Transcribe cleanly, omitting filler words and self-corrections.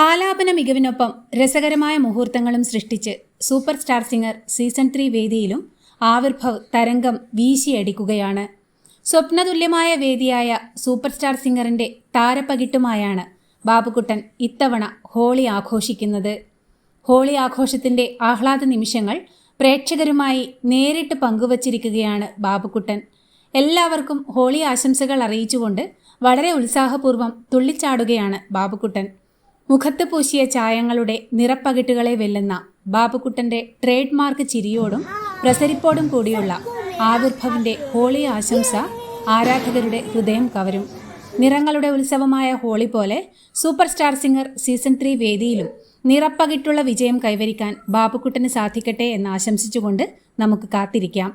ആലാപന മികവിനൊപ്പം രസകരമായ മുഹൂർത്തങ്ങളും സൃഷ്ടിച്ച് super star singer season 3 വേദിയിലും ആവിർഭവ് തരംഗം വീശിയടിക്കുകയാണ്. സ്വപ്നതുല്യമായ വേദിയായ സൂപ്പർ സ്റ്റാർ സിംഗറിന്റെ താരപ്പകിട്ടുമായാണ് ബാബുക്കുട്ടൻ ഇത്തവണ ഹോളി ആഘോഷിക്കുന്നത്. ഹോളി ആഘോഷത്തിന്റെ ആഹ്ലാദ നിമിഷങ്ങൾ പ്രേക്ഷകരുമായി നേരിട്ട് പങ്കുവച്ചിരിക്കുകയാണ് ബാബുക്കുട്ടൻ. എല്ലാവർക്കും ഹോളി ആശംസകൾ അറിയിച്ചുകൊണ്ട് വളരെ ഉത്സാഹപൂർവ്വം തുള്ളിച്ചാടുകയാണ് ബാബുക്കുട്ടൻ. മുഖത്ത് പൂശിയ ചായങ്ങളുടെ നിറപ്പകിട്ടുകളെ വെല്ലുന്ന ബാബുക്കുട്ടന്റെ ട്രേഡ് മാർക്ക് ചിരിയോടും പ്രസരിപ്പോടും കൂടിയുള്ള ആവിർഭവിന്റെ ഹോളി ആശംസ ആരാധകരുടെ ഹൃദയം കവരും. നിറങ്ങളുടെ ഉത്സവമായ ഹോളി പോലെ സൂപ്പർ സ്റ്റാർ സിംഗർ സീസൺ 3 വേദിയിലും നിറപ്പകിട്ടുള്ള വിജയം കൈവരിക്കാൻ ബാബുക്കുട്ടന് സാധിക്കട്ടെ എന്ന് ആശംസിച്ചുകൊണ്ട് നമുക്ക് കാത്തിരിക്കാം.